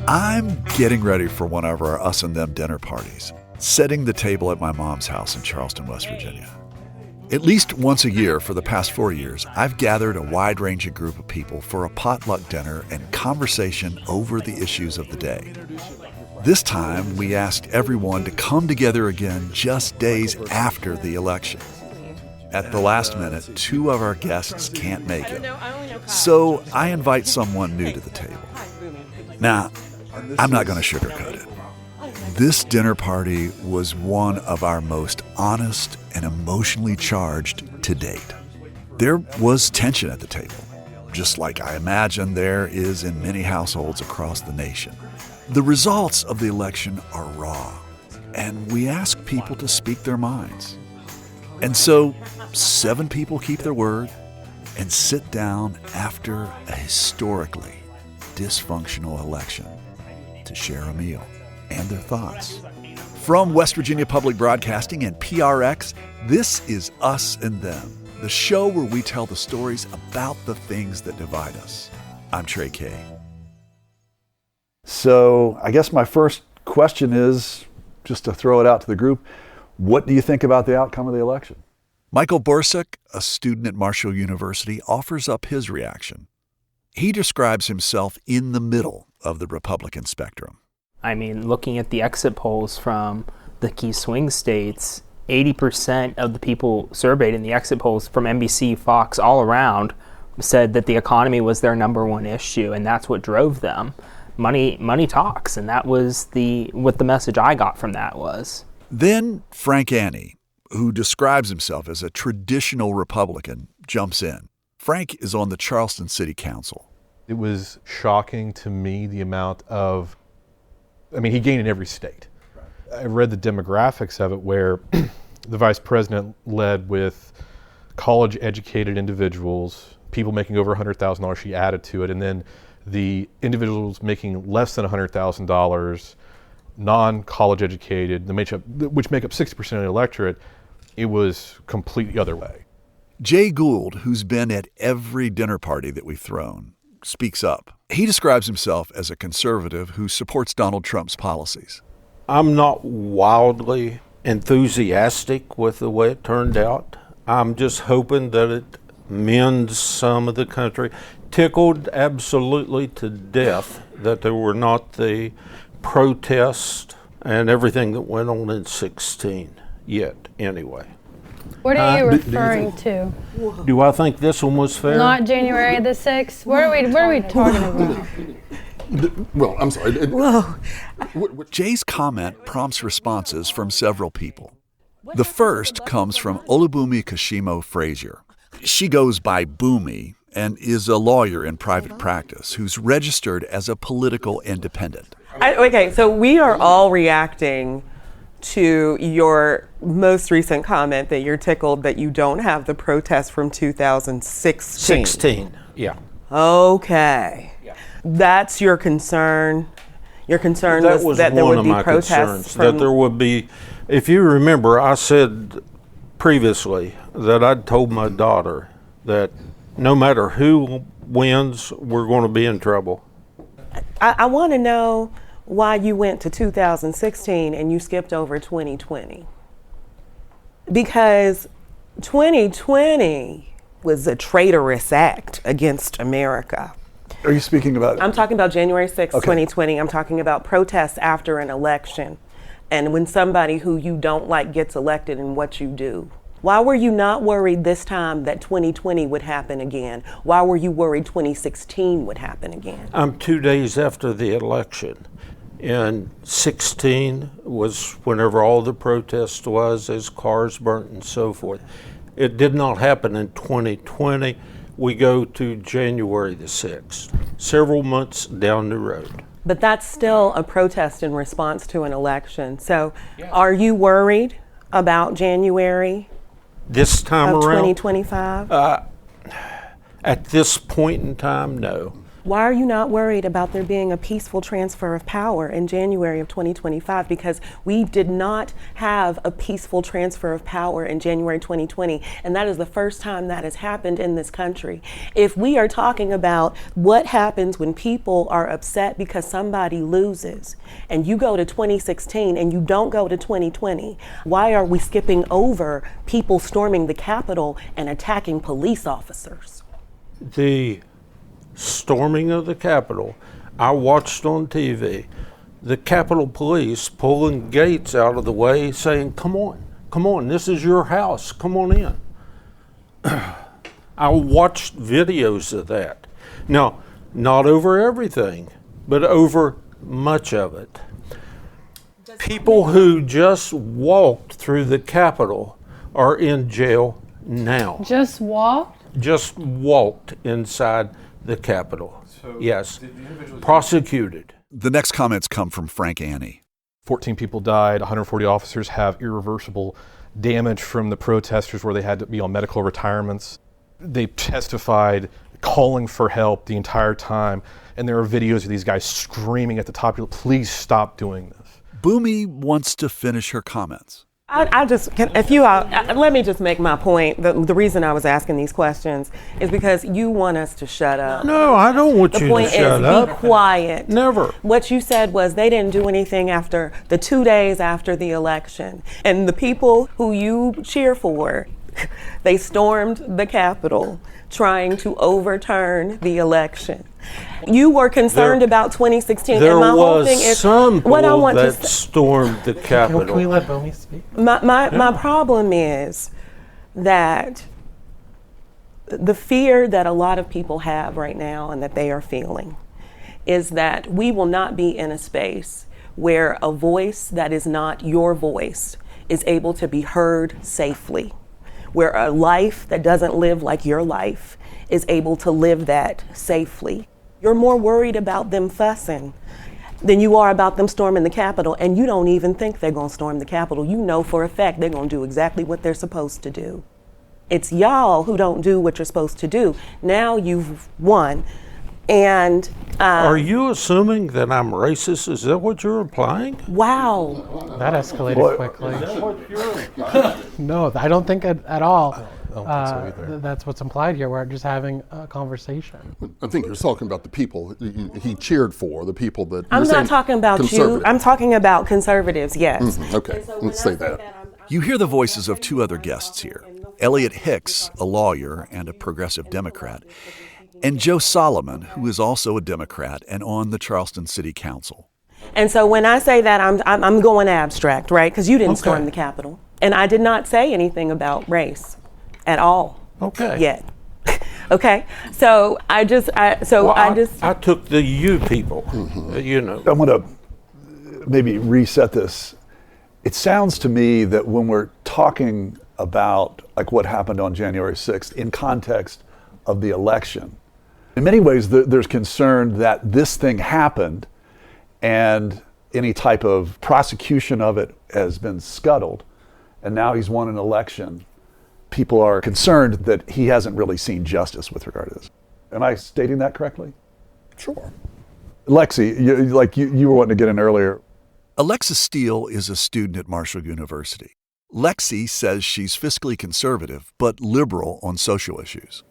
I'm getting ready for one of our us and them dinner parties, setting the table at my mom's house in Charleston, West Virginia. At least once a year for the past 4 years, I've gathered a wide-ranging group of people for a potluck dinner and conversation over the issues of the day. This time, we asked everyone to come together again just days after the election. At the last minute, 2 of our guests can't make it. So I invite someone new to the table. Now, I'm not going to sugarcoat it. This dinner party was one of our most honest and emotionally charged to date. There was tension at the table, just like I imagine there is in many households across the nation. The results of the election are raw, and we ask people to speak their minds. And so 7 people keep their word and sit down after a historically dysfunctional election to share a meal and their thoughts. From West Virginia Public Broadcasting and PRX, this is Us and Them, the show where we tell the stories about the things that divide us. I'm Trey Kay. So I guess my first question is, just to throw it out to the group, what do you think about the outcome of the election? Michael Borsick, a student at Marshall University, offers up his reaction. He describes himself in the middle of the Republican spectrum. I mean, looking at the exit polls from the key swing states, 80% of the people surveyed in the exit polls from NBC, Fox, all around, said that the economy was their number one issue, and that's what drove them. Money talks, and that was what the message I got from that was. Then Frank Annie, who describes himself as a traditional Republican, jumps in. Frank is on the Charleston City Council. It was shocking to me the amount of, he gained in every state. I read the demographics of it where the vice president led with college-educated individuals, people making over $100,000, she added to it, and then the individuals making less than $100,000, non-college educated, which make up 60% of the electorate, it was completely the other way. Jay Gould, who's been at every dinner party that we've thrown, speaks up. He describes himself as a conservative who supports Donald Trump's policies. I'm not wildly enthusiastic with the way it turned out. I'm just hoping that it mends some of the country. Tickled absolutely to death that there were not the protests and everything that went on in 16 yet, anyway. What are you referring to? Do I think this one was fair? Not January the 6th? What are we talking about? Well, I'm sorry. Jay's comment prompts responses from several people. The first comes from Olubunmi Kashimo Frazier. She goes by Boomy and is a lawyer in private practice who's registered as a political independent. Okay, so we are all reacting to your most recent comment that you're tickled that you don't have the protest from 2016. 16, yeah. Okay. Yeah. That's your concern? Your concern was that there would be protests that there would be. If you remember, I said previously that I'd told my daughter that no matter who wins, we're going to be in trouble. I want to know why you went to 2016 and you skipped over 2020. Because 2020 was a traitorous act against America. Are you speaking about? I'm talking about January 6th, okay. 2020. I'm talking about protests after an election. And when somebody who you don't like gets elected and what you do. Why were you not worried this time that 2020 would happen again? Why were you worried 2016 would happen again? I'm 2 days after the election. And 16 was whenever all the protest was, as cars burnt and so forth. It did not happen in 2020. We go to January the 6th, several months down the road. But that's still a protest in response to an election. So are you worried about January this time of around? 2025? At this point in time, no. Why are you not worried about there being a peaceful transfer of power in January of 2025? Because we did not have a peaceful transfer of power in January 2020, and that is the first time that has happened in this country. If we are talking about what happens when people are upset because somebody loses, and you go to 2016 and you don't go to 2020, why are we skipping over people storming the Capitol and attacking police officers? The storming of the Capitol, I watched on TV the Capitol Police pulling gates out of the way saying, come on, this is your house, come on in. I watched videos of that. Now, not over everything, but over much of it. People who just walked through the Capitol are in jail now. Just walked? Just walked inside the Capitol. Yes. Prosecuted. The next comments come from Frank Annie. 14 people died, 140 officers have irreversible damage from the protesters where they had to be on medical retirements. They testified, calling for help the entire time, and there are videos of these guys screaming at the top, please stop doing this. Boomy wants to finish her comments. Let me just make my point. The reason I was asking these questions is because you want us to shut up. No, I don't want you to shut up. The point is, be quiet. Never. What you said was they didn't do anything after the 2 days after the election. And the people who you cheer for, they stormed the Capitol trying to overturn the election. You were concerned about 2016, there and my whole was thing is some what I want that to stormed the Capitol. Can we let Bomi speak? My problem is that the fear that a lot of people have right now and that they are feeling is that we will not be in a space where a voice that is not your voice is able to be heard safely, where a life that doesn't live like your life is able to live that safely. You're more worried about them fussing than you are about them storming the Capitol, and you don't even think they're going to storm the Capitol. You know for a fact they're going to do exactly what they're supposed to do. It's y'all who don't do what you're supposed to do. Now you've won. And are you assuming that I'm racist? Is that what you're implying? Wow. That escalated quickly. No, I don't think at all. I don't think so either. That's what's implied here. We're just having a conversation. I think you're talking about the people he cheered for, the people that. I'm not talking about you. I'm talking about conservatives, yes. Mm-hmm. Okay, let's say that. You hear the voices of two other guests here, Elliot Hicks, a lawyer and a progressive Democrat, and Joe Solomon, who is also a Democrat and on the Charleston City Council. And so when I say that, I'm going abstract, right? Because you didn't storm the Capitol. And I did not say anything about race at all. Okay. Yet. Okay. So I took the you people, you know. I'm going to maybe reset this. It sounds to me that when we're talking about like what happened on January 6th in context of the election, in many ways there's concern that this thing happened and any type of prosecution of it has been scuttled, and now he's won an election. People are concerned that he hasn't really seen justice with regard to this. Am I stating that correctly? Sure. Lexi, you were wanting to get in earlier. Alexa Steele is a student at Marshall University. Lexi says she's fiscally conservative, but liberal on social issues.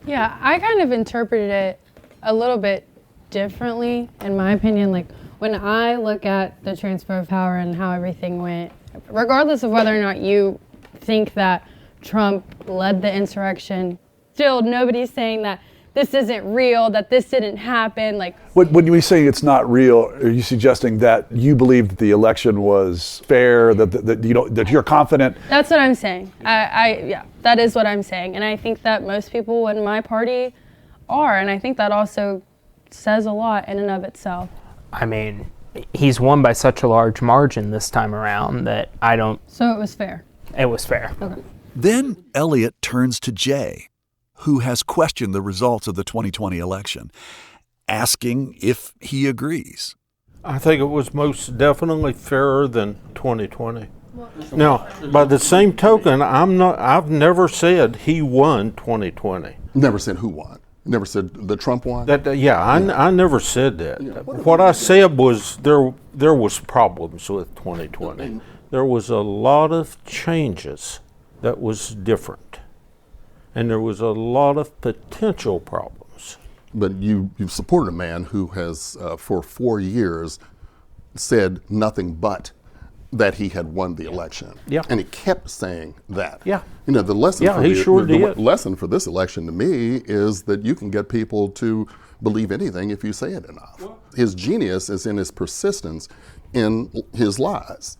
Yeah, I kind of interpreted it a little bit differently, in my opinion. Like, when I look at the transfer of power and how everything went, regardless of whether or not you think that Trump led the insurrection, still nobody's saying that this isn't real, that this didn't happen. Like, when you say it's not real, are you suggesting that you believe that the election was fair, that you're confident? That's what I'm saying. Yeah, that is what I'm saying. And I think that most people in my party are, and I think that also says a lot in and of itself. I mean, he's won by such a large margin this time around that I don't... So it was fair? It was fair. Okay. Then Elliot turns to Jay, who has questioned the results of the 2020 election, asking if he agrees. I think it was most definitely fairer than 2020. Now, by the same token, I've never said he won 2020. Never said who won. Never said the Trump won? I never said that. What I said was there was problems with 2020. There was a lot of changes that was different, and there was a lot of potential problems. But you've supported a man who has, for 4 years, said nothing but that he had won the election. Yeah. And he kept saying that. Yeah. You know, the lesson Yeah, for he sure the did. lesson for this election to me is that you can get people to believe anything if you say it enough. His genius is in his persistence in his lies.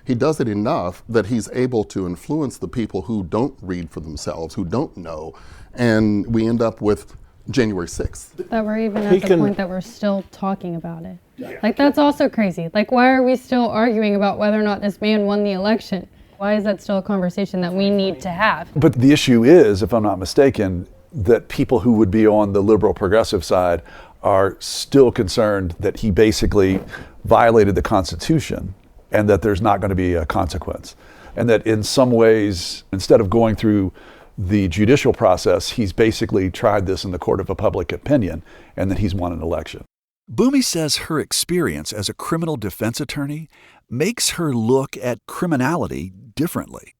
He does it enough that he's able to influence the people who don't read for themselves, who don't know, and we end up with January 6th. That we're even at the point that we're still talking about it. Like, that's also crazy. Like, why are we still arguing about whether or not this man won the election? Why is that still a conversation that we need to have? But the issue is, if I'm not mistaken, that people who would be on the liberal progressive side are still concerned that he basically violated the Constitution and that there's not going to be a consequence. And that in some ways, instead of going through the judicial process, he's basically tried this in the court of a public opinion and that he's won an election. Boomy says her experience as a criminal defense attorney makes her look at criminality differently.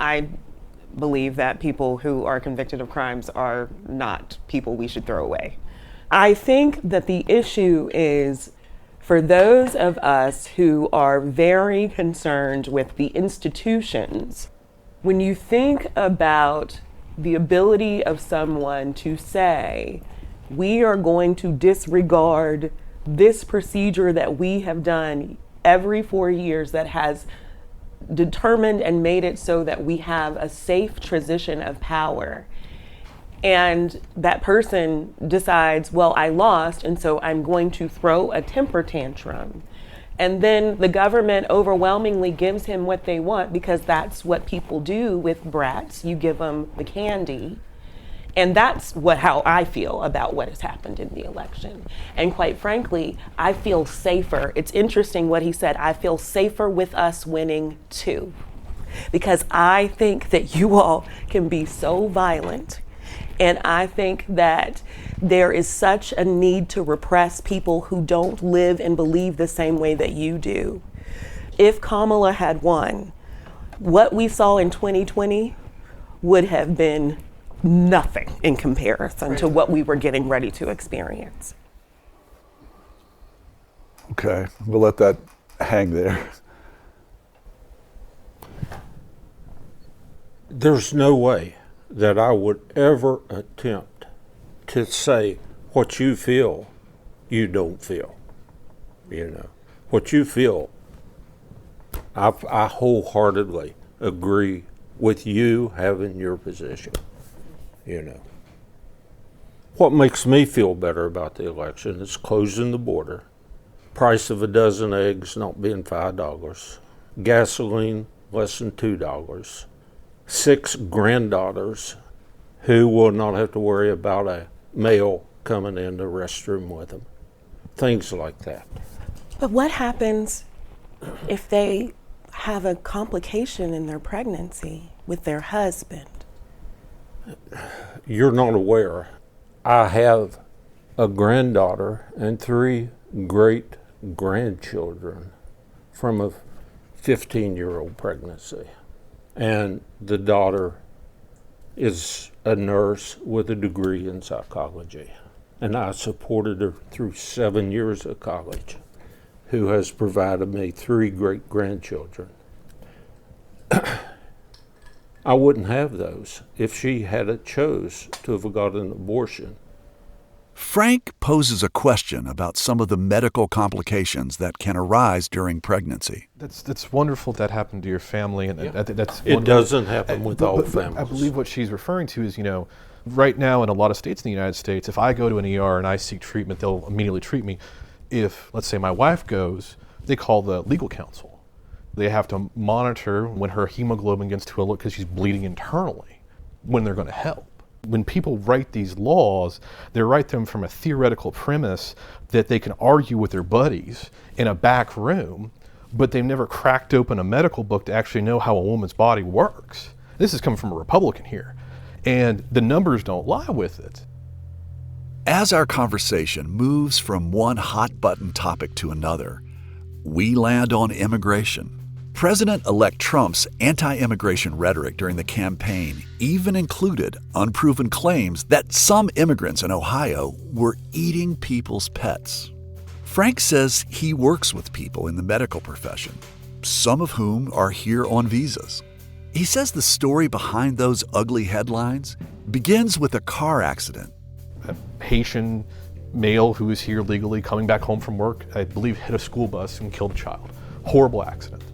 I believe that people who are convicted of crimes are not people we should throw away. I think that the issue is for those of us who are very concerned with the institutions. When you think about the ability of someone to say, we are going to disregard this procedure that we have done every 4 years that has determined and made it so that we have a safe transition of power. And that person decides, well, I lost, and so I'm going to throw a temper tantrum. And then the government overwhelmingly gives him what they want, because that's what people do with brats. You give them the candy. And that's how I feel about what has happened in the election. And quite frankly, I feel safer. It's interesting what he said. I feel safer with us winning too. Because I think that you all can be so violent. And I think that there is such a need to repress people who don't live and believe the same way that you do. If Kamala had won, what we saw in 2020 would have been nothing in comparison to what we were getting ready to experience. Okay, we'll let that hang there. There's no way that I would ever attempt to say what you feel, you don't feel. You know, what you feel, I wholeheartedly agree with you having your position. You know, what makes me feel better about the election is closing the border, price of a dozen eggs not being $5, gasoline less than $2, 6 granddaughters who will not have to worry about a male coming in the restroom with them, things like that. But what happens if they have a complication in their pregnancy with their husband? You're not aware. I have a granddaughter and 3 great grandchildren from a 15-year-old pregnancy. And the daughter is a nurse with a degree in psychology. And I supported her through 7 years of college, who has provided me 3 great grandchildren. I wouldn't have those if she had chose to have got an abortion. Frank poses a question about some of the medical complications that can arise during pregnancy. That's wonderful that happened to your family, and I think that's It wonderful. doesn't happen with all families. I believe what she's referring to is, right now in a lot of states in the United States, if I go to an ER and I seek treatment, they'll immediately treat me. If, let's say, my wife goes, they call the legal counsel. They have to monitor when her hemoglobin gets too low because she's bleeding internally, when they're going to help. When people write these laws, they write them from a theoretical premise that they can argue with their buddies in a back room, but they've never cracked open a medical book to actually know how a woman's body works. This is coming from a Republican here, and the numbers don't lie with it. As our conversation moves from one hot-button topic to another, we land on immigration. President-elect Trump's anti-immigration rhetoric during the campaign even included unproven claims that some immigrants in Ohio were eating people's pets. Frank says he works with people in the medical profession, some of whom are here on visas. He says the story behind those ugly headlines begins with a car accident. A Haitian male who was here legally coming back home from work, I believe, hit a school bus and killed a child. Horrible accident.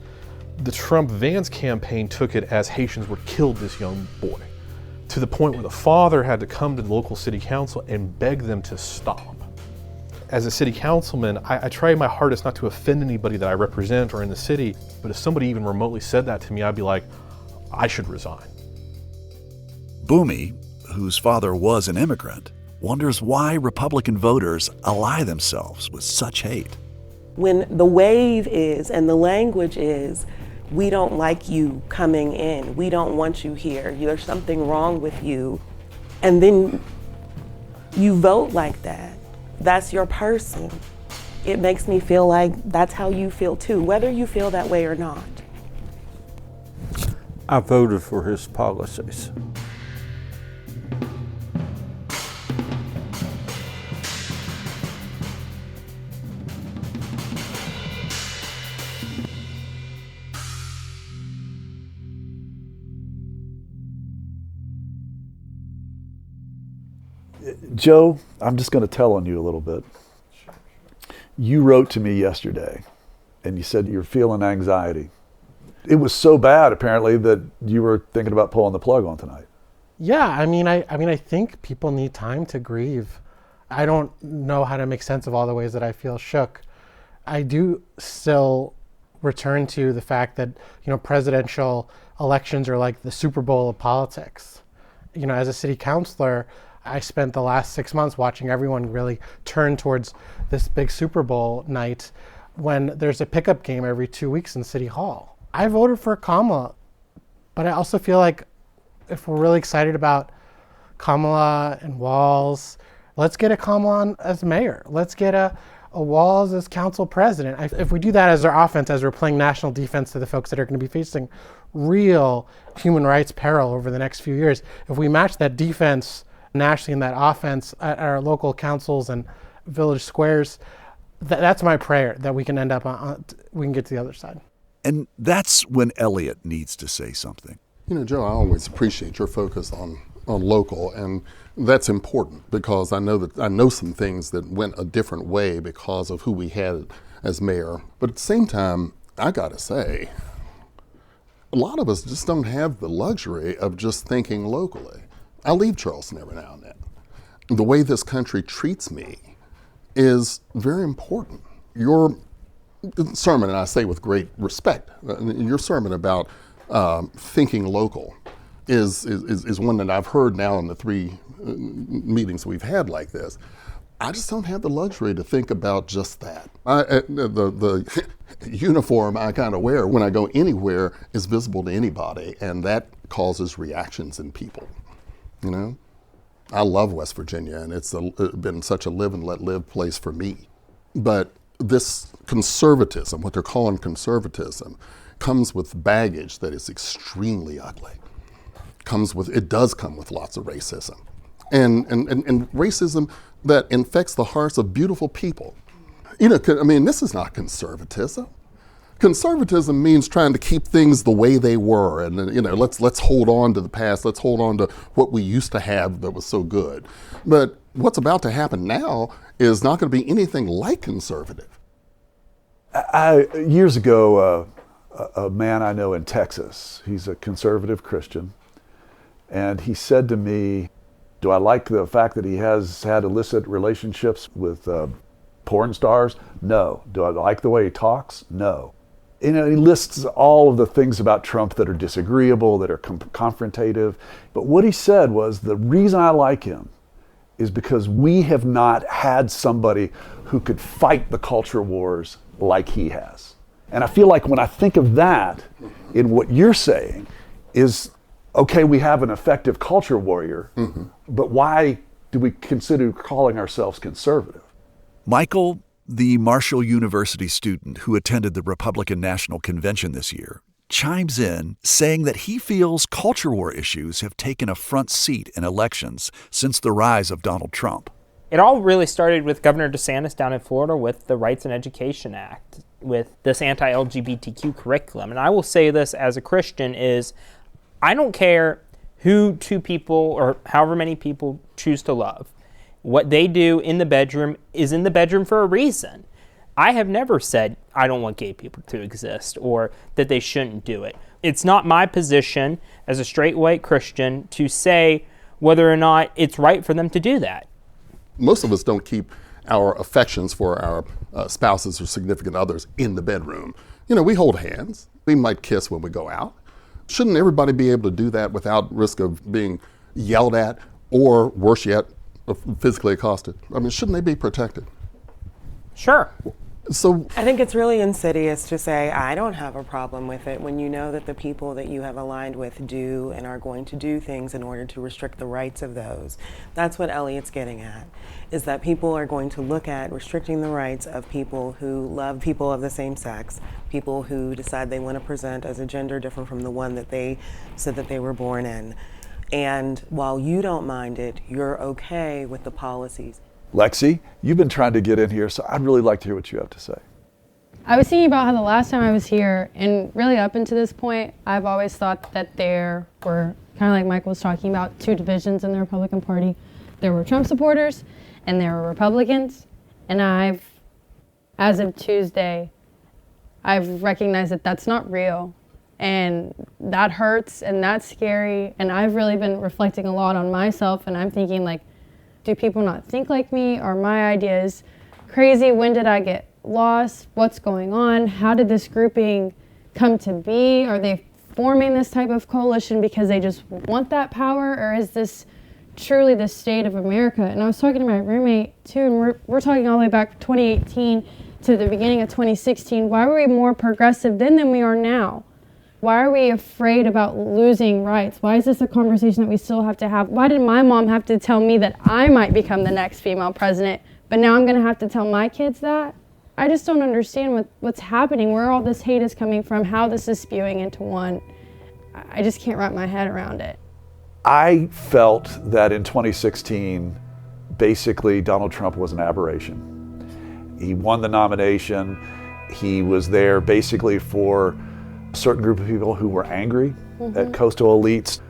The Trump-Vance campaign took it as Haitians would kill this young boy, to the point where the father had to come to the local city council and beg them to stop. As a city councilman, I try my hardest not to offend anybody that I represent or in the city, but if somebody even remotely said that to me, I'd be like, I should resign. Boomy, whose father was an immigrant, wonders why Republican voters ally themselves with such hate. When the wave is and the language is, we don't like you coming in, we don't want you here, there's something wrong with you, and then you vote like that, that's your person. It makes me feel like that's how you feel too, whether you feel that way or not. I voted for his policies. Joe, I'm just going to tell on you a little bit. You wrote to me yesterday, and you said you're feeling anxiety. It was so bad, apparently, that you were thinking about pulling the plug on tonight. Yeah, I mean, I think people need time to grieve. I don't know how to make sense of all the ways that I feel shook. I do still return to the fact that, presidential elections are like the Super Bowl of politics. As a city councilor, I spent the last 6 months watching everyone really turn towards this big Super Bowl night when there's a pickup game every 2 weeks in City Hall. I voted for Kamala, but I also feel like if we're really excited about Kamala and Walz, let's get a Kamala on as mayor. Let's get a Walz as council president. If we do that as our offense, as we're playing national defense to the folks that are going to be facing real human rights peril over the next few years, if we match that defense nationally in that offense at our local councils and village squares, that's my prayer, that we can end up we can get to the other side. And that's when Elliot needs to say something. Joe, I always appreciate your focus on local, and that's important because I know some things that went a different way because of who we had as mayor. But at the same time, I gotta say, a lot of us just don't have the luxury of just thinking locally. I leave Charleston every now and then. The way this country treats me is very important. Your sermon, and I say with great respect, your sermon about thinking local is one that I've heard now in the 3 meetings we've had like this. I just don't have the luxury to think about just that. The uniform I kind of wear when I go anywhere is visible to anybody, and that causes reactions in people. I love West Virginia, and it's been such a live and let live place for me. But this conservatism, what they're calling conservatism, comes with baggage that is extremely ugly. It does come with lots of racism, and racism that infects the hearts of beautiful people. This is not conservatism. Conservatism means trying to keep things the way they were, and let's hold on to the past. Let's hold on to what we used to have that was so good. But what's about to happen now is not going to be anything like conservative. Years ago, a man I know in Texas, he's a conservative Christian, and he said to me, "Do I like the fact that he has had illicit relationships with porn stars? No. Do I like the way he talks? No." He lists all of the things about Trump that are disagreeable, that are confrontative. But what he said was, the reason I like him is because we have not had somebody who could fight the culture wars like he has. And I feel like when I think of that in what you're saying is, okay, we have an effective culture warrior, but why do we consider calling ourselves conservative? Michael, the Marshall University student who attended the Republican National Convention this year, chimes in saying that he feels culture war issues have taken a front seat in elections since the rise of Donald Trump. It all really started with Governor DeSantis down in Florida with the Rights and Education Act, with this anti-LGBTQ curriculum. And I will say this as a Christian is, I don't care who two people or however many people choose to love. What they do in the bedroom is in the bedroom for a reason. I have never said I don't want gay people to exist or that they shouldn't do it. It's not my position as a straight white Christian to say whether or not it's right for them to do that. Most of us don't keep our affections for our spouses or significant others in the bedroom. You know, we hold hands. We might kiss when we go out. Shouldn't everybody be able to do that without risk of being yelled at or, worse yet, physically accosted? I mean, shouldn't they be protected? Sure. So I think it's really insidious to say, I don't have a problem with it, when you know that the people that you have aligned with do and are going to do things in order to restrict the rights of those. That's what Elliot's getting at, is that people are going to look at restricting the rights of people who love people of the same sex, people who decide they want to present as a gender different from the one that they said that they were born in. And while you don't mind it, you're okay with the policies. Lexi, you've been trying to get in here, so I'd really like to hear what you have to say. I was thinking about how the last time I was here, and really up until this point, I've always thought that there were, kind of like Michael was talking about, two divisions in the Republican Party. There were Trump supporters, and there were Republicans. And as of Tuesday, I've recognized that that's not real. And that hurts, and that's scary. And I've really been reflecting a lot on myself, and I'm thinking, like, do people not think like me? Are my ideas crazy? When did I get lost? What's going on? How did this grouping come to be? Are they forming this type of coalition because they just want that power? Or is this truly the state of America? And I was talking to my roommate too, and we're talking all the way back 2018 to the beginning of 2016. Why were we more progressive then than we are now? Why are we afraid about losing rights? Why is this a conversation that we still have to have? Why did my mom have to tell me that I might become the next female president, but now I'm going to have to tell my kids that? I just don't understand what's happening, where all this hate is coming from, how this is spewing into one. I just can't wrap my head around it. I felt that in 2016, basically Donald Trump was an aberration. He won the nomination. He was there basically for a certain group of people who were angry at coastal elites,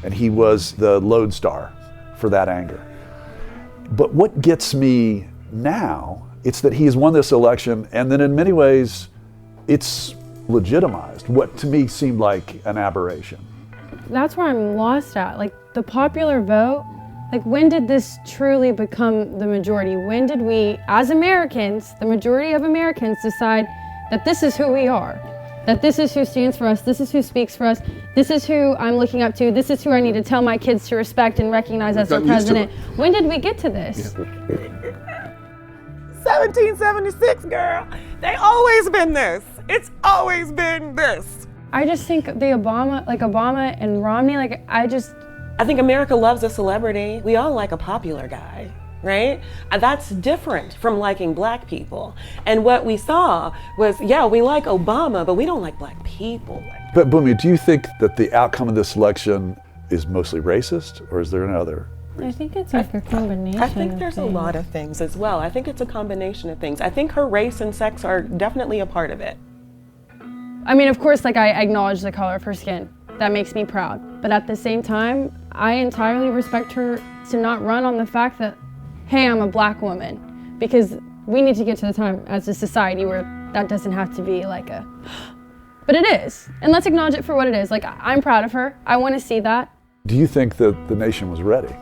and he was the lodestar for that anger. But what gets me now, it's that he has won this election, and then in many ways, it's legitimized what to me seemed like an aberration. That's where I'm lost at. Like, the popular vote, like, when did this truly become the majority? When did we, as Americans, the majority of Americans, decide that this is who we are? That this is who stands for us, this is who speaks for us, this is who I'm looking up to, this is who I need to tell my kids to respect and recognize as their president. When did we get to this? 1776, girl. They always been this. It's always been this. I just think Obama and Romney, I think America loves a celebrity. We all like a popular guy, right? And that's different from liking black people. And what we saw was, yeah, we like Obama, but we don't like black people. But Bumi, do you think that the outcome of this election is mostly racist, or is there another? I think it's like a combination. I think there's a lot of things as well. I think it's a combination of things. I think her race and sex are definitely a part of it. I mean, of course, I acknowledge the color of her skin. That makes me proud. But at the same time, I entirely respect her to not run on the fact that, hey, I'm a black woman. Because we need to get to the time as a society where that doesn't have to be but it is. And let's acknowledge it for what it is. I'm proud of her. I want to see that. Do you think that the nation was ready?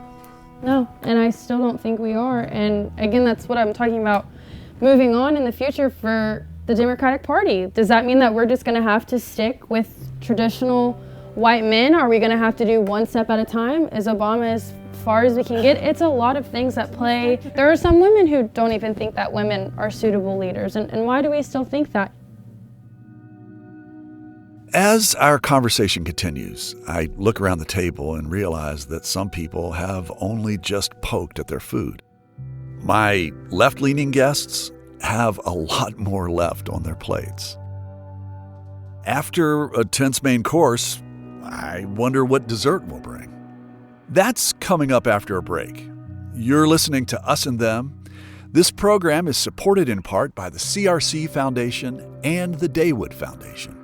No, and I still don't think we are. And again, that's what I'm talking about moving on in the future for the Democratic Party. Does that mean that we're just going to have to stick with traditional white men? Are we going to have to do one step at a time? Is Obama as far as we can get? It's a lot of things that play. There are some women who don't even think that women are suitable leaders. And why do we still think that? As our conversation continues, I look around the table and realize that some people have only just poked at their food. My left-leaning guests have a lot more left on their plates. After a tense main course, I wonder what dessert will bring. That's coming up after a break. You're listening to Us and Them. This program is supported in part by the CRC Foundation and the Daywood Foundation.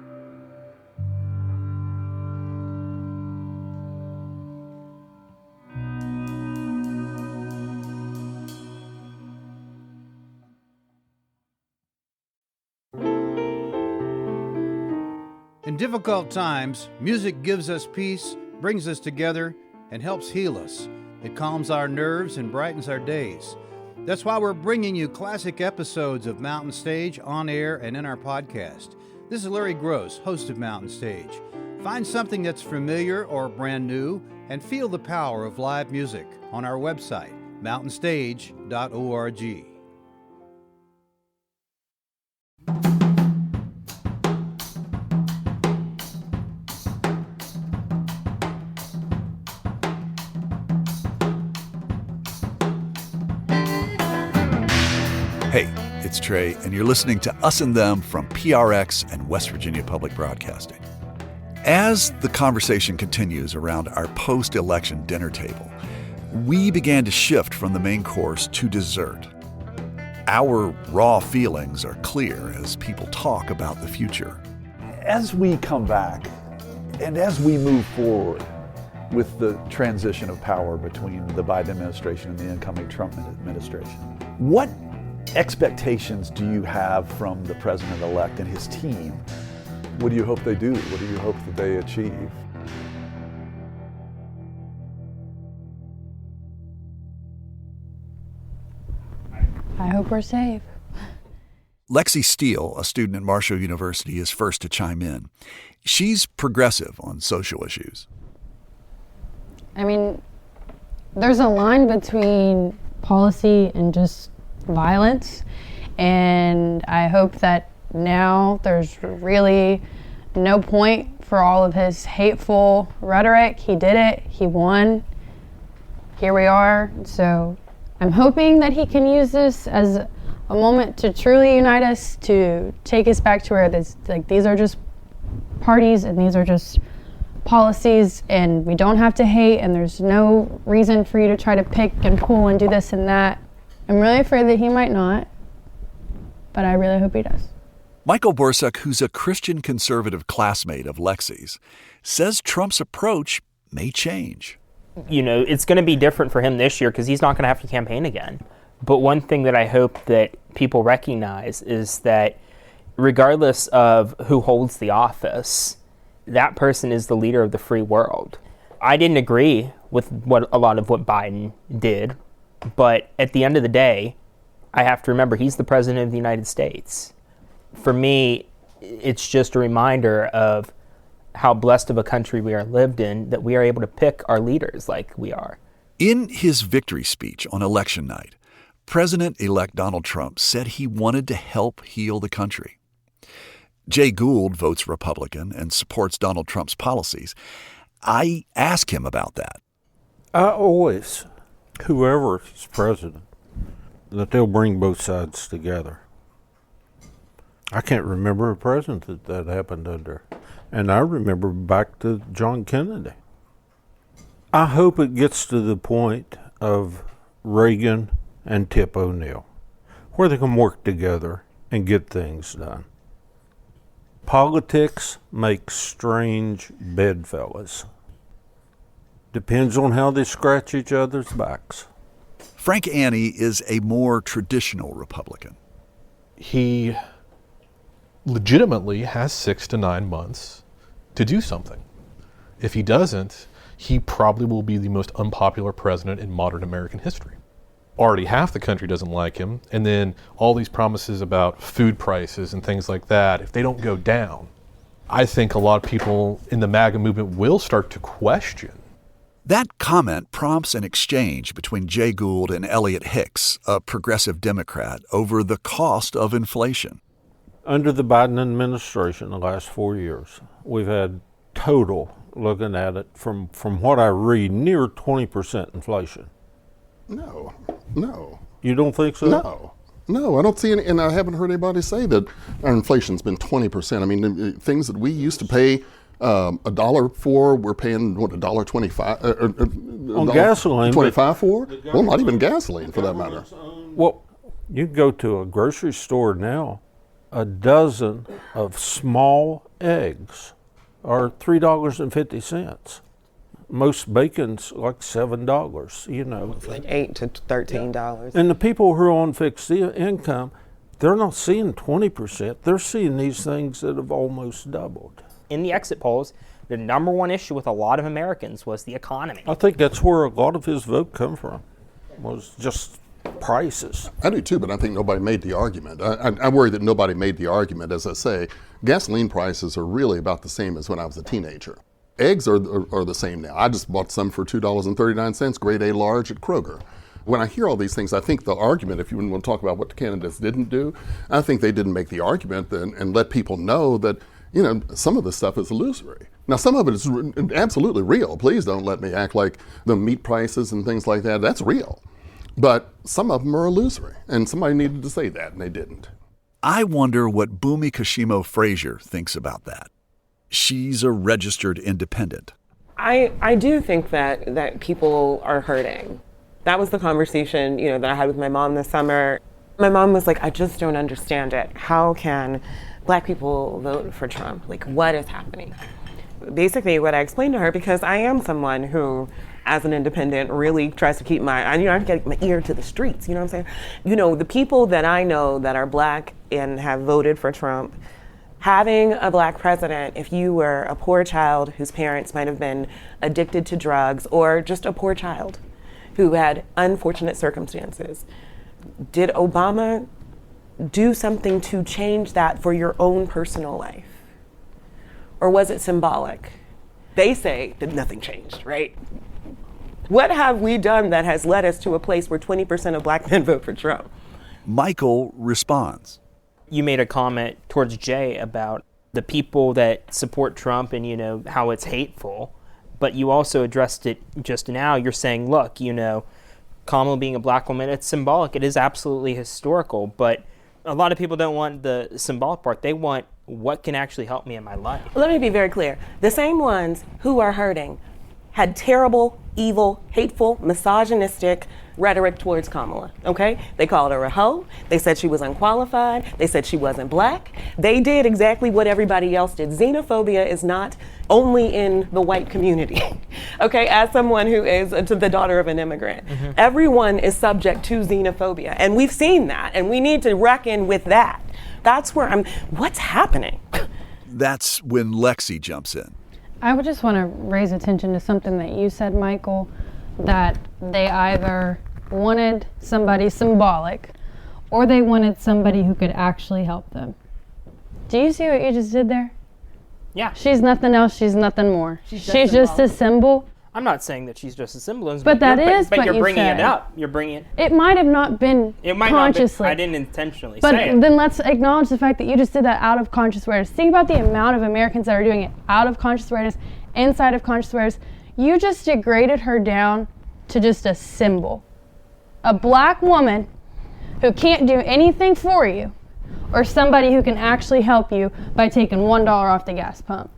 In difficult times, music gives us peace, brings us together, and helps heal us. It calms our nerves and brightens our days. That's why we're bringing you classic episodes of Mountain Stage on air and in our podcast. This is Larry Gross, host of Mountain Stage. Find something that's familiar or brand new and feel the power of live music on our website, mountainstage.org. Hey, it's Trey, and you're listening to Us and Them from PRX and West Virginia Public Broadcasting. As the conversation continues around our post-election dinner table, we began to shift from the main course to dessert. Our raw feelings are clear as people talk about the future. As we come back and as we move forward with the transition of power between the Biden administration and the incoming Trump administration, what expectations do you have from the president-elect and his team? What do you hope they do? What do you hope that they achieve? I hope we're safe. Lexi Steele, a student at Marshall University, is first to chime in. She's progressive on social issues. I mean, there's a line between policy and just violence, and I hope that now there's really no point for all of his hateful rhetoric. He did it, he won, here we are. So I'm hoping that he can use this as a moment to truly unite us, to take us back to where these are just parties and these are just policies, and we don't have to hate, and there's no reason for you to try to pick and pull and do this and that. I'm really afraid that he might not, but I really hope he does. Michael Borsuk, who's a Christian conservative classmate of Lexi's, says Trump's approach may change. You know, it's going to be different for him this year because he's not going to have to campaign again. But one thing that I hope that people recognize is that regardless of who holds the office, that person is the leader of the free world. I didn't agree with a lot of what Biden did, but at the end of the day, I have to remember he's the president of the United States. For me, it's just a reminder of how blessed of a country we are lived in, that we are able to pick our leaders like we are. In his victory speech on election night, President-elect Donald Trump said he wanted to help heal the country. Jay Gould votes Republican and supports Donald Trump's policies. I asked him about that. I always, whoever is president, that they'll bring both sides together. I can't remember a president that happened under. And I remember back to John Kennedy. I hope it gets to the point of Reagan and Tip O'Neill, where they can work together and get things done. Politics makes strange bedfellows. Depends on how they scratch each other's backs. Frank Annie is a more traditional Republican. He legitimately has 6 to 9 months to do something. If he doesn't, he probably will be the most unpopular president in modern American history. Already half the country doesn't like him, and then all these promises about food prices and things like that, if they don't go down, I think a lot of people in the MAGA movement will start to question. That comment prompts an exchange between Jay Gould and Elliot Hicks, a progressive Democrat, over the cost of inflation. Under the Biden administration, the last 4 years, we've had total, looking at it, from what I read, near 20% inflation. No. You don't think so? No, I don't see any, and I haven't heard anybody say that our inflation's been 20%. I mean, things that we used to pay $1 for, we're paying, what, $1.25? On gasoline. $1.25 for? Well, not even gasoline for that matter. Well, you go to a grocery store now, a dozen of small eggs are $3.50. Most bacon's like $7, you know. It's like $8 to $13. And the people who are on fixed income, they're not seeing 20%. They're seeing these things that have almost doubled. In the exit polls, the number one issue with a lot of Americans was the economy. I think that's where a lot of his vote come from, was just prices. I do too, but I think nobody made the argument. I worry that nobody made the argument. As I say, gasoline prices are really about the same as when I was a teenager. Eggs are the same now. I just bought some for $2.39, grade A large at Kroger. When I hear all these things, I think the argument, if you want to talk about what the candidates didn't do, I think they didn't make the argument and let people know that, you know, some of this stuff is illusory. Now, some of it is absolutely real. Please don't let me act like the meat prices and things like that. That's real. But some of them are illusory, and somebody needed to say that, and they didn't. I wonder what Bumi Kashimo Frazier thinks about that. She's a registered independent. I do think that people are hurting. That was the conversation, that I had with my mom this summer. My mom was like, I just don't understand it. How can Black people vote for Trump? Like, what is happening? Basically, what I explained to her, because I am someone who, as an independent, really tries to keep I get my ear to the streets, you know what I'm saying? The people that I know that are Black and have voted for Trump, having a Black president, if you were a poor child whose parents might have been addicted to drugs, or just a poor child who had unfortunate circumstances, did Obama do something to change that for your own personal life? Or was it symbolic? They say that nothing changed, right? What have we done that has led us to a place where 20% of Black men vote for Trump? Michael responds. You made a comment towards Jay about the people that support Trump and, how it's hateful. But you also addressed it just now. You're saying, look, Kamala being a Black woman, it's symbolic. It is absolutely historical. But a lot of people don't want the symbolic part. They want what can actually help me in my life. Let me be very clear. The same ones who are hurting had terrible, evil, hateful, misogynistic rhetoric towards Kamala, okay? They called her a hoe. They said she was unqualified. They said she wasn't Black. They did exactly what everybody else did. Xenophobia is not only in the white community, okay? As someone who is the daughter of an immigrant, everyone is subject to xenophobia, and we've seen that, and we need to reckon with that. That's where what's happening? That's when Lexi jumps in. I would just want to raise attention to something that you said, Michael, that they either wanted somebody symbolic or they wanted somebody who could actually help them. Do you see what you just did there? Yeah. She's nothing else, she's nothing more. She's just a symbol. I'm not saying that she's just a symbol. But that is but what you're you bringing said. it up. You're bringing it. It might have not been consciously. I didn't intentionally but say it. then let's acknowledge the fact that you just did that out of conscious awareness. Think about the amount of Americans that are doing it out of conscious awareness, inside of conscious awareness. You just degraded her down to just a symbol. A Black woman who can't do anything for you, or somebody who can actually help you by taking $1 off the gas pump.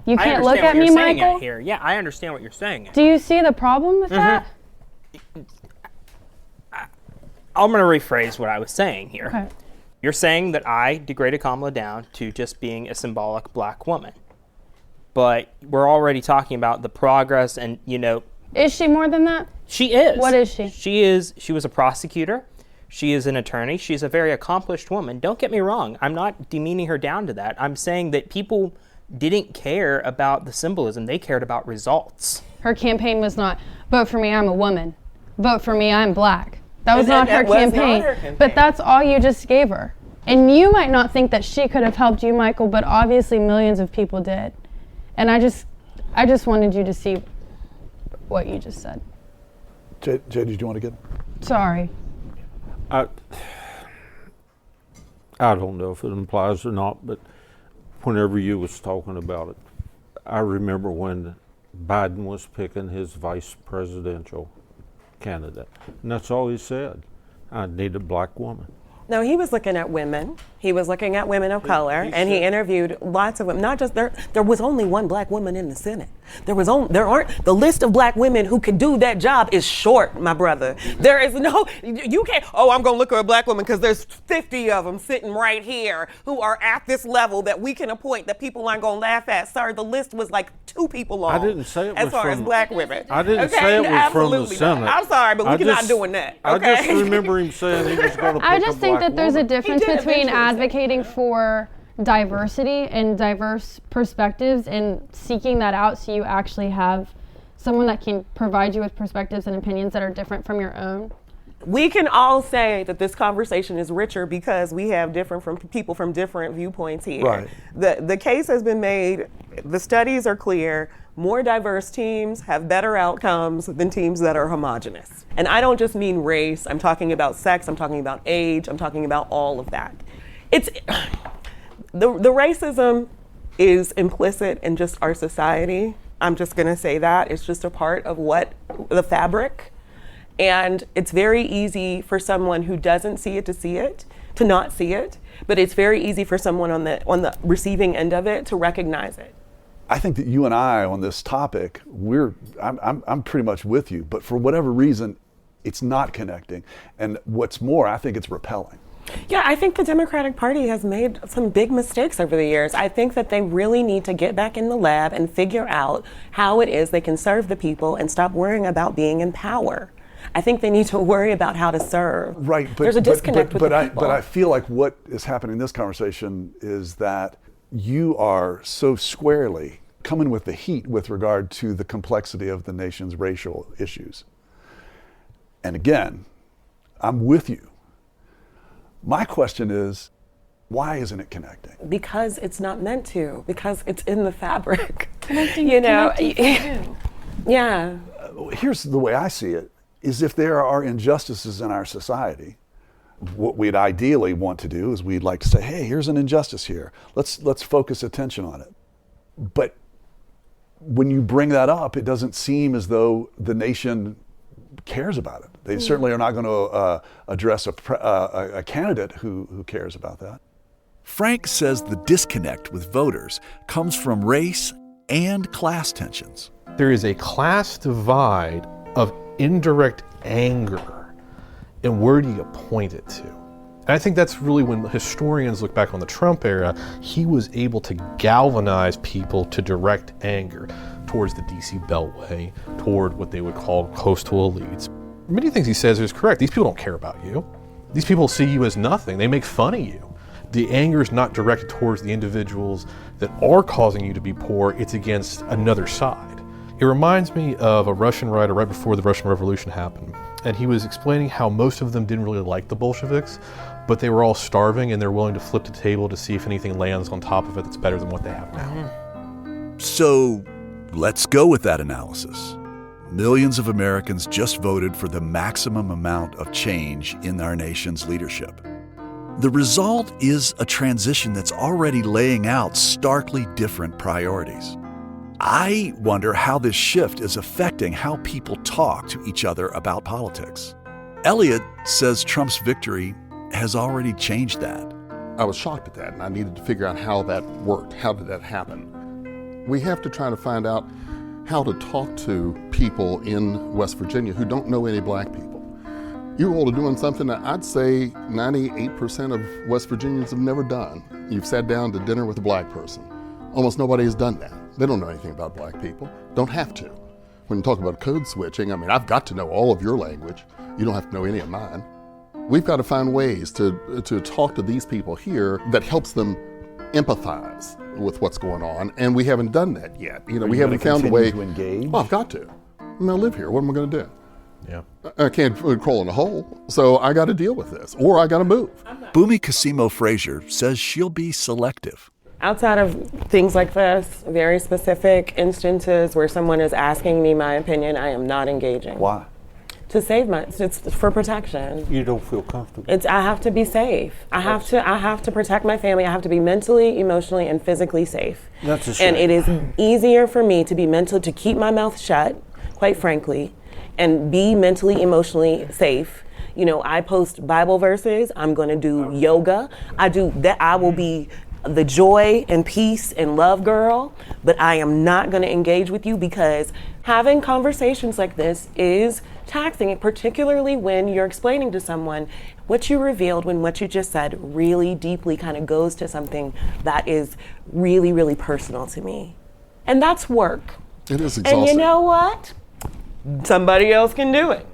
You can't look at me, Michael. Here. Yeah, I understand what you're saying. Do you see the problem with that? I'm going to rephrase what I was saying here. Okay. You're saying that I degraded Kamala down to just being a symbolic Black woman. But we're already talking about the progress and, Is she more than that? She is. What is she? She was a prosecutor. She is an attorney. She's a very accomplished woman. Don't get me wrong. I'm not demeaning her down to that. I'm saying that people didn't care about the symbolism. They cared about results. Her campaign was not, vote for me, I'm a woman. Vote for me, I'm Black. That was not her campaign. But that's all you just gave her. And you might not think that she could have helped you, Michael, but obviously millions of people did. And I just wanted you to see what you just said. Jay, did you want to get? Sorry. I I don't know if it implies or not, but whenever you was talking about it, I remember when Biden was picking his vice presidential candidate, and that's all he said. I need a black woman. No, he was looking at women. He was looking at women of color, and he interviewed lots of women. Not just there. There was only one black woman in the Senate. There aren't. The list of black women who could do that job is short, my brother. There is no. You can't. Oh, I'm gonna look at a black woman because there's 50 of them sitting right here who are at this level that we can appoint that people aren't gonna laugh at. Sir, the list was like 2 people long. I didn't say it was as far as black women. I didn't say it was from the Senate. I'm sorry, but we're not doing that. Okay? I just remember him saying he was going to pick I just think that there's a woman. difference between advocating for diversity and diverse perspectives and seeking that out so you actually have someone that can provide you with perspectives and opinions that are different from your own. We can all say that this conversation is richer because we have people from different viewpoints here. Right. The case has been made, the studies are clear, more diverse teams have better outcomes than teams that are homogenous. And I don't just mean race, I'm talking about sex, I'm talking about age, I'm talking about all of that. The racism is implicit in just our society. I'm just gonna say that. It's just a part of the fabric. And it's very easy for someone who doesn't see it to not see it. But it's very easy for someone on the receiving end of it to recognize it. I think that you and I on this topic, I'm pretty much with you, but for whatever reason, it's not connecting. And what's more, I think it's repelling. Yeah, I think the Democratic Party has made some big mistakes over the years. I think that they really need to get back in the lab and figure out how it is they can serve the people and stop worrying about being in power. I think they need to worry about how to serve. Right, but there's a disconnect with the people. But I feel like what is happening in this conversation is that you are so squarely coming with the heat with regard to the complexity of the nation's racial issues. And again, I'm with you. My question is, why isn't it connecting? Because it's not meant to. Because it's in the fabric. Connecting Yeah. Here's the way I see it, is if there are injustices in our society, what we'd ideally want to do is we'd like to say, hey, here's an injustice here. Let's focus attention on it. But when you bring that up, it doesn't seem as though the nation cares about it. They certainly are not going to address a candidate who cares about that. Frank says the disconnect with voters comes from race and class tensions. There is a class divide of indirect anger, and where do you point it to? And I think that's really when historians look back on the Trump era, he was able to galvanize people to direct anger towards the DC Beltway, toward what they would call coastal elites. Many things he says is correct. These people don't care about you. These people see you as nothing. They make fun of you. The anger is not directed towards the individuals that are causing you to be poor. It's against another side. It reminds me of a Russian writer right before the Russian Revolution happened. And he was explaining how most of them didn't really like the Bolsheviks, but they were all starving and they're willing to flip the table to see if anything lands on top of it that's better than what they have now. So let's go with that analysis. Millions of Americans just voted for the maximum amount of change in our nation's leadership. The result is a transition that's already laying out starkly different priorities. I wonder how this shift is affecting how people talk to each other about politics. Elliot says Trump's victory has already changed that. I was shocked at that, and I needed to figure out how that worked. How did that happen? We have to try to find out how to talk to people in West Virginia who don't know any black people. You're all doing something that I'd say 98% of West Virginians have never done. You've sat down to dinner with a black person. Almost nobody has done that. They don't know anything about black people. Don't have to. When you talk about code switching, I mean, I've got to know all of your language. You don't have to know any of mine. We've got to find ways to talk to these people here that helps them empathize with what's going on, and we haven't done that yet. You know, we haven't found a way to engage. Well, I've got to. I mean, I live here. What am I going to do? Yeah. I can't crawl in a hole, so I got to deal with this, or I got to move. Bumi Casimo Frazier says she'll be selective. Outside of things like this, very specific instances where someone is asking me my opinion, I am not engaging. Why? to save it's for protection. You don't feel comfortable. I have to be safe. I have to protect my family. I have to be mentally, emotionally, and physically safe. That's a shame. And it is easier for me to be to keep my mouth shut, quite frankly, and be mentally, emotionally safe. You know, I post Bible verses. I'm going to do yoga. I do that. I will be the joy and peace and love girl, but I am not going to engage with you because having conversations like this is taxing, particularly when you're explaining to someone what you revealed when what you just said really deeply kind of goes to something that is really, really personal to me. And that's work. It is exhausting. And you know what? Somebody else can do it.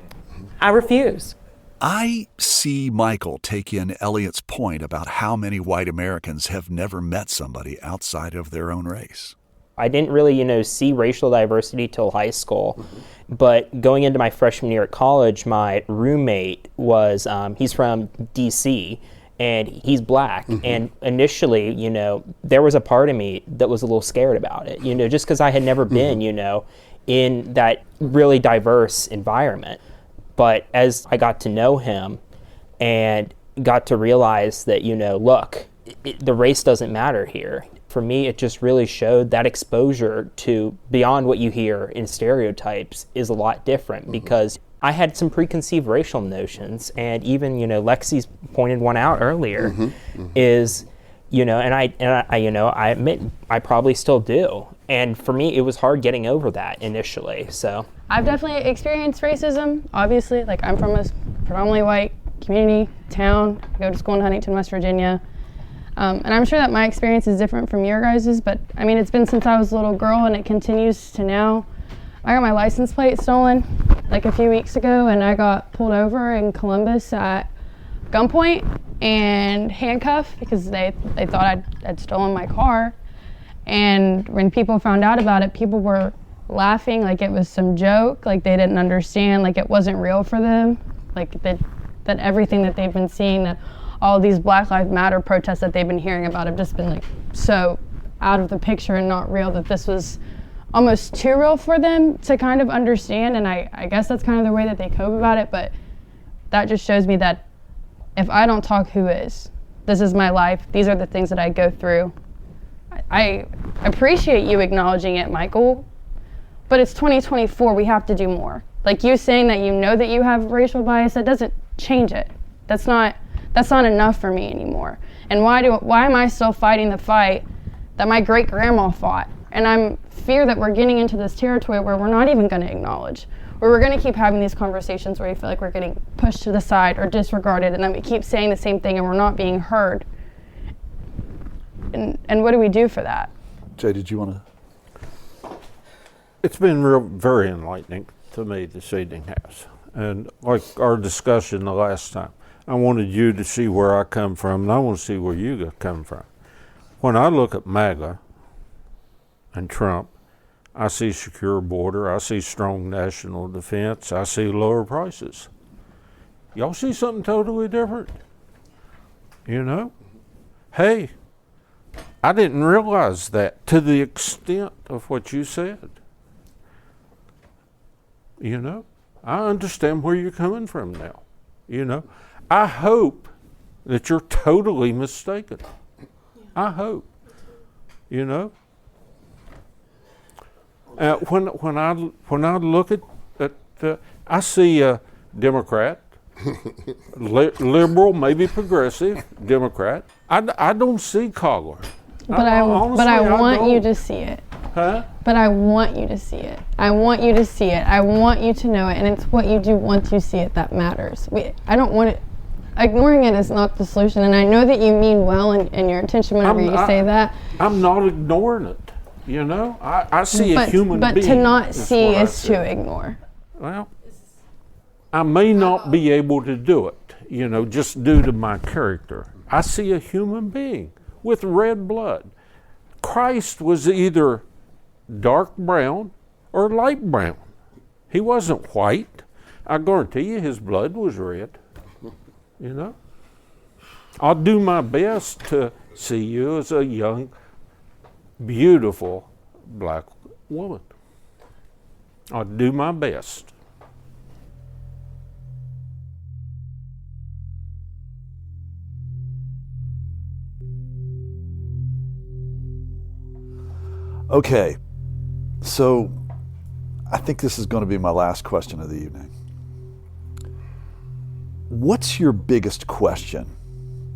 I refuse. I see Michael take in Elliot's point about how many white Americans have never met somebody outside of their own race. I didn't really, see racial diversity till high school. But going into my freshman year at college, my roommate was, he's from D.C., and he's black. And initially, there was a part of me that was a little scared about it, just because I had never been, in that really diverse environment. But as I got to know him and got to realize that, look, the race doesn't matter here. For me, it just really showed that exposure to beyond what you hear in stereotypes is a lot different because I had some preconceived racial notions. And even, Lexi's pointed one out earlier is, and I admit I probably still do. And for me, it was hard getting over that initially, so. I've definitely experienced racism, obviously. Like, I'm from a predominantly white community, town. I go to school in Huntington, West Virginia. And I'm sure that my experience is different from your guys's, but I mean, it's been since I was a little girl and it continues to now. I got my license plate stolen like a few weeks ago and I got pulled over in Columbus at gunpoint and handcuffed because they thought I'd stolen my car. And when people found out about it, people were laughing like it was some joke, like they didn't understand, like it wasn't real for them, like that everything that they've been seeing, that all these Black Lives Matter protests that they've been hearing about have just been like so out of the picture and not real, that this was almost too real for them to kind of understand. And I guess that's kind of the way that they cope about it, but that just shows me that if I don't talk, who is? This is my life. These are the things that I go through. I appreciate you acknowledging it, Michael, but it's 2024. We have to do more. Like you saying that you know that you have racial bias, that doesn't change it. That's not enough for me anymore. And why am I still fighting the fight that my great grandma fought? And I'm fear that we're getting into this territory where we're not even going to acknowledge, where we're going to keep having these conversations where we feel like we're getting pushed to the side or disregarded, and then we keep saying the same thing and we're not being heard. And what do we do for that? Jay, did you want to? It's been very enlightening to me this evening has. And like our discussion the last time, I wanted you to see where I come from, and I want to see where you come from. When I look at MAGA and Trump, I see secure border, I see strong national defense, I see lower prices. Y'all see something totally different? Hey, I didn't realize that to the extent of what you said. I understand where you're coming from now. I hope that you're totally mistaken. I hope. When I look at I see a Democrat, liberal, maybe progressive Democrat. I don't see color. But I want you to see it. Huh? But I want you to see it. I want you to see it. I want you to know it. And it's what you do once you see it that matters. I don't want it. Ignoring it is not the solution. And I know that you mean well in your intention whenever you say that. I'm not ignoring it. I see a human being. But to not see is to ignore. Well, I may not be able to do it, just due to my character. I see a human being with red blood. Christ was either dark brown or light brown. He wasn't white. I guarantee you his blood was red. I'll do my best to see you as a young, beautiful black woman. I'll do my best. Okay, so I think this is going to be my last question of the evening. What's your biggest question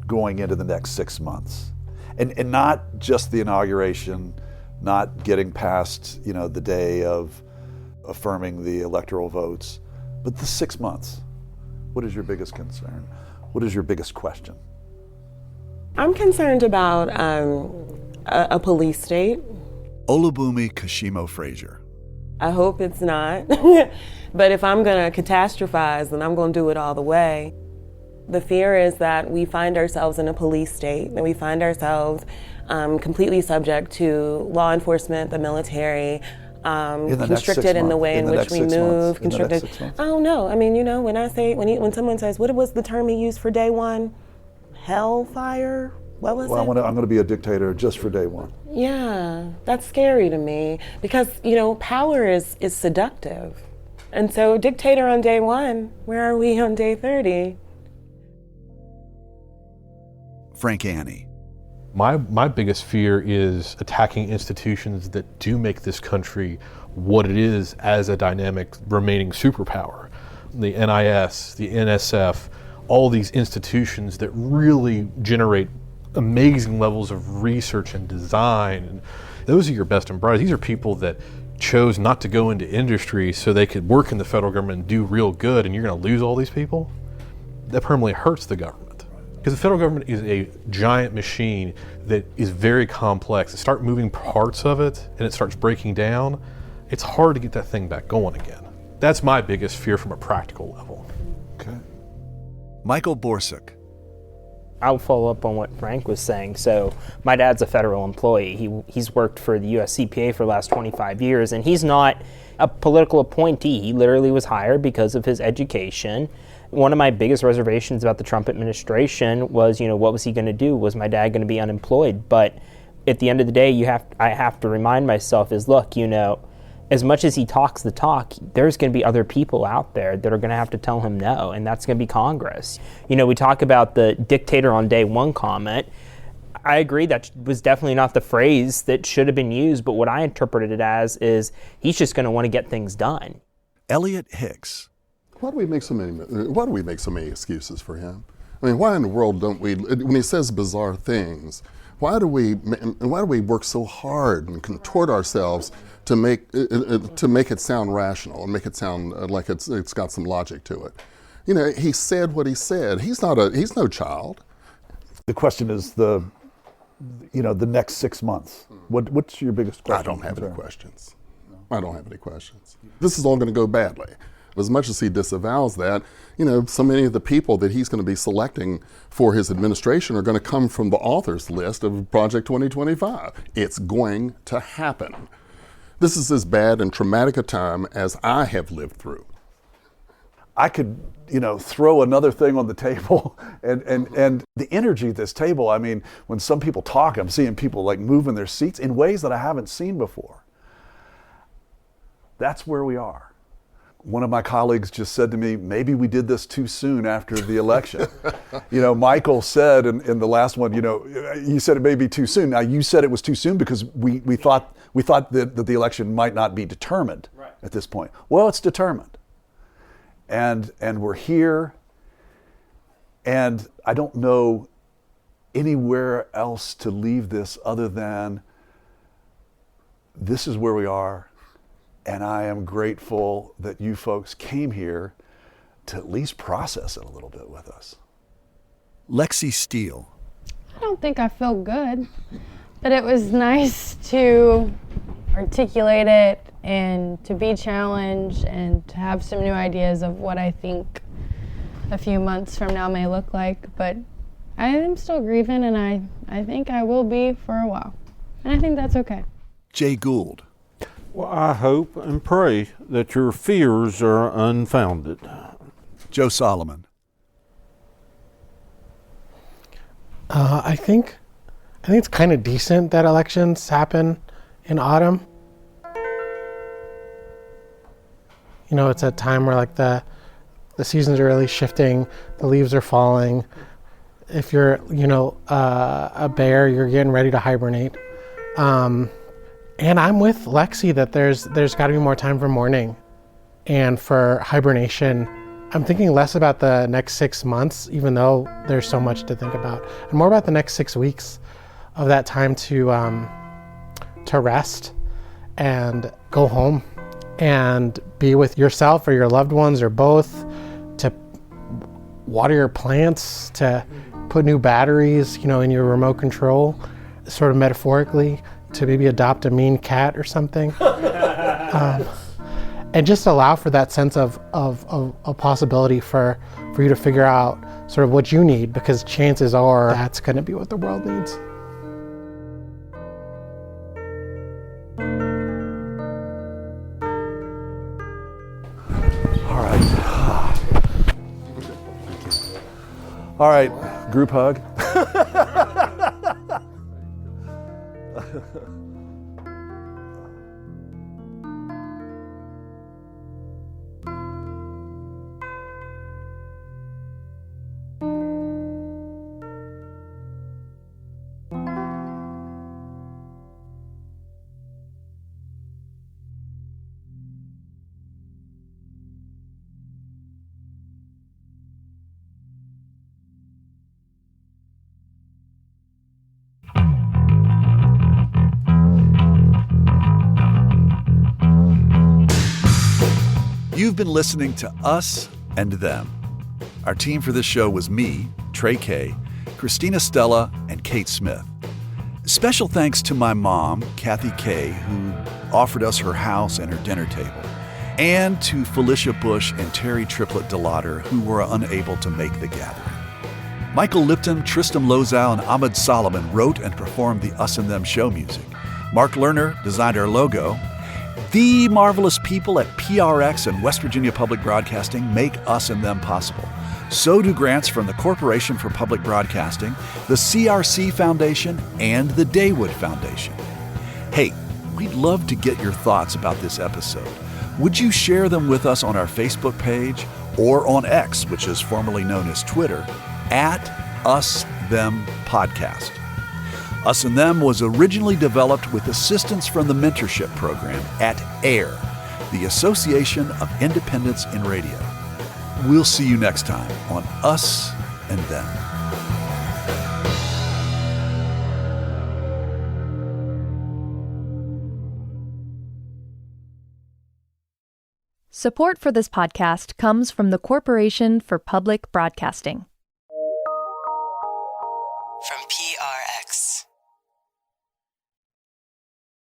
going into the next 6 months? And not just the inauguration, not getting past, the day of affirming the electoral votes, but the 6 months. What is your biggest concern? What is your biggest question? I'm concerned about a police state. Olubunmi Kashimo Frazier. I hope it's not. But if I'm going to catastrophize, then I'm going to do it all the way. The fear is that we find ourselves in a police state, that we find ourselves completely subject to law enforcement, the military, constricted in the way in which we move. Constricted. I don't know. I mean, when someone says, what was the term he used for day one? Hellfire? What was it? I'm going to be a dictator just for day one. Yeah, that's scary to me because, power is seductive. And so dictator on day one, where are we on day 30? Frank Annie. My biggest fear is attacking institutions that do make this country what it is as a dynamic remaining superpower. The NIS, the NSF, all these institutions that really generate amazing levels of research and design. And those are your best and brightest. These are people that chose not to go into industry so they could work in the federal government and do real good, and you're going to lose all these people? That permanently hurts the government. Because the federal government is a giant machine that is very complex. Start moving parts of it and it starts breaking down, it's hard to get that thing back going again. That's my biggest fear from a practical level. Okay. Michael Borsuk. I'll follow up on what Frank was saying. So my dad's a federal employee. He's worked for the US CPA for the last 25 years, and he's not a political appointee. He literally was hired because of his education. One of my biggest reservations about the Trump administration was, what was he going to do? Was my dad going to be unemployed? But at the end of the day, I have to remind myself is, look, as much as he talks the talk, there's going to be other people out there that are going to have to tell him no, and that's going to be Congress. We talk about the dictator on day one comment. I agree that was definitely not the phrase that should have been used, but what I interpreted it as is he's just going to want to get things done. Elliot Hicks. Why do we make so many excuses for him? I mean, why in the world don't we, when he says bizarre things, why do we work so hard and contort ourselves to make it sound rational and make it sound like it's got some logic to it? He said what he said. He's no child. The question is the next 6 months. What's your biggest question? I don't have any questions. I don't have any questions. This is all going to go badly. As much as he disavows that, so many of the people that he's going to be selecting for his administration are going to come from the authors list of Project 2025. It's going to happen. This is as bad and traumatic a time as I have lived through. I could, throw another thing on the table and the energy at this table. I mean, when some people talk, I'm seeing people like move in their seats in ways that I haven't seen before. That's where we are. One of my colleagues just said to me, maybe we did this too soon after the election. Michael said in the last one, you said it may be too soon. Now you said it was too soon because we thought that the election might not be determined at this point. Well, it's determined. And we're here. And I don't know anywhere else to leave this other than this is where we are. And I am grateful that you folks came here to at least process it a little bit with us. Lexi Steele. I don't think I feel good, but it was nice to articulate it and to be challenged and to have some new ideas of what I think a few months from now may look like. But I am still grieving, and I think I will be for a while. And I think that's okay. Jay Gould. Well, I hope and pray that your fears are unfounded. Joe Solomon. I think it's kind of decent that elections happen in autumn. It's a time where the seasons are really shifting, the leaves are falling. If you're, a bear, you're getting ready to hibernate. And I'm with Lexi that there's got to be more time for mourning and for hibernation. I'm thinking less about the next 6 months, even though there's so much to think about, and more about the next 6 weeks of that time to rest and go home and be with yourself or your loved ones or both, to water your plants, to put new batteries, in your remote control, sort of metaphorically, to maybe adopt a mean cat or something. And just allow for that sense of a possibility for you to figure out sort of what you need, because chances are that's going to be what the world needs. All right, group hug. You've been listening to Us and Them. Our team for this show was me, Trey Kay, Christina Stella, and Kate Smith. Special thanks to my mom, Kathy Kay, who offered us her house and her dinner table, and to Felicia Bush and Terry Triplett DeLauder, who were unable to make the gathering. Michael Lipton, Tristam Lozow, and Ahmed Solomon wrote and performed the Us and Them show music. Mark Lerner designed our logo. The marvelous people at PRX and West Virginia Public Broadcasting make Us and Them possible. So do grants from the Corporation for Public Broadcasting, the CRC Foundation, and the Daywood Foundation. Hey, we'd love to get your thoughts about this episode. Would you share them with us on our Facebook page or on X, which is formerly known as Twitter, @UsThemPodcast. Us and Them was originally developed with assistance from the mentorship program at AIR, the Association of Independents in Radio. We'll see you next time on Us and Them. Support for this podcast comes from the Corporation for Public Broadcasting.